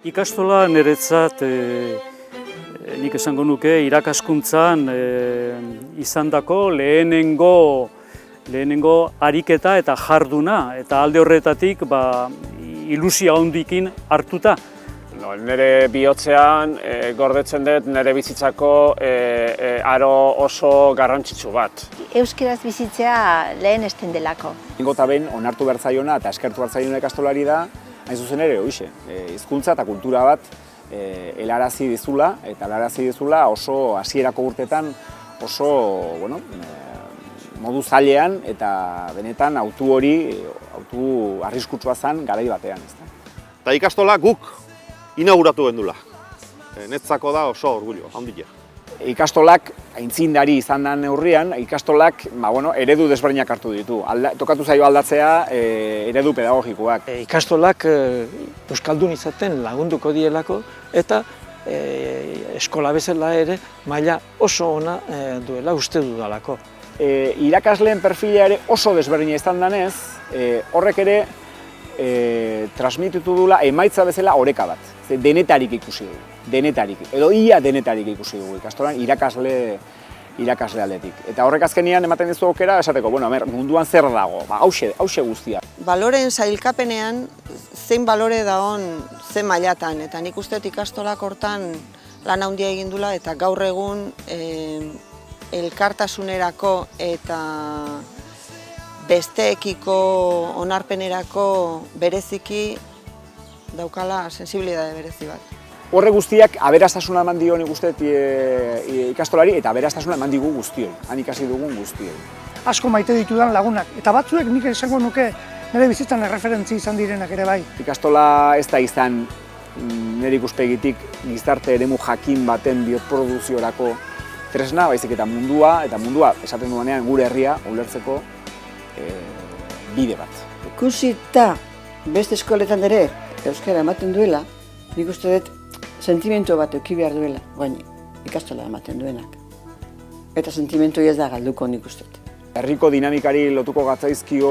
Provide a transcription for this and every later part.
Ikastola niretzat nik esango nuke irakaskuntzan izandako lehenengo ariketa eta jarduna, eta alde horretatik ilusia handikin hartuta. Nire bihotzean gordetzen dut nire bizitzako aro oso garrantzitsu bat. Euskaraz bizitzea lehenesten delako. Ingota behin onartu behar zaiona eta eskertu behar zaiona ikastolari da, hain zuzen ere, hizkuntza eta kultura bat helarazi dizula, eta helarazi dizula oso hasierako urtetan oso modu zailean eta benetan autu arriskutsua zen garai batean. Eta ikastola guk inauguratu gendula. Netzako da oso orgullo, handia. Ikastolak aintzindari izan da neurrian, ikastolak eredu desberdinak hartu ditu. Tokatu zaio aldatzea eredu pedagogikoak. Ikastolak euskaldun izaten lagunduko dielako eta eskola bezala ere maila oso ona duela uste dudalako. Irakasleen perfila ere oso desberdina izan danez, horrek ere transmititu dula emaitza bezala oreka bat. Denetarik ikusi dugu, denetarik, edo ia denetarik ikusi dugu ikastolan irakasle aldetik. Eta horrek azkenean ematen dizu aukera esateko, munduan zer dago, hauxe guztia. Baloreen sailkapenean zein balore dagoen zen mailatan, eta nik uste ikastolak hortan lan handia egin dula, eta gaur egun elkartasunerako eta besteekiko onarpenerako bereziki daukala sensibilidade berezi bat. Horre guztiak aberastasuna eman dio nik uste ikastolari eta aberastasuna eman digu guztioi, han ikasi dugun guztioi. Asko maite ditudan lagunak, eta batzuek nik esango nuke nire bizitzan erreferentzi izan direnak ere bai. Ikastola ez da izan nire ikuspegitik gizarte eremu jakin baten bioproduziorako tresna, baizik eta mundua esaten duanean gure herria ulertzeko bide bat. Ikusita beste eskoletan ere euskara ematen duela, nik uste dut sentimentu bat eduki behar duela, baina ikastola ematen duenak. Eta sentimentu ez da galduko nik uste dut. Herriko dinamikari lotuko gatzaizkio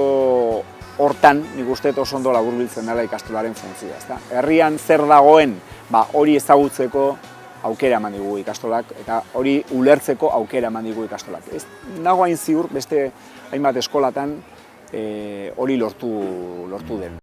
hortan nik uste dut oso ondo laburbiltzen dela ikastolaren funtzioa. Herrian zer dagoen hori ezagutzeko aukera eman digu ikastolak eta hori ulertzeko aukera eman digu ikastolak. Ez nago hain ziur beste hainbat eskolatan hori lortu den.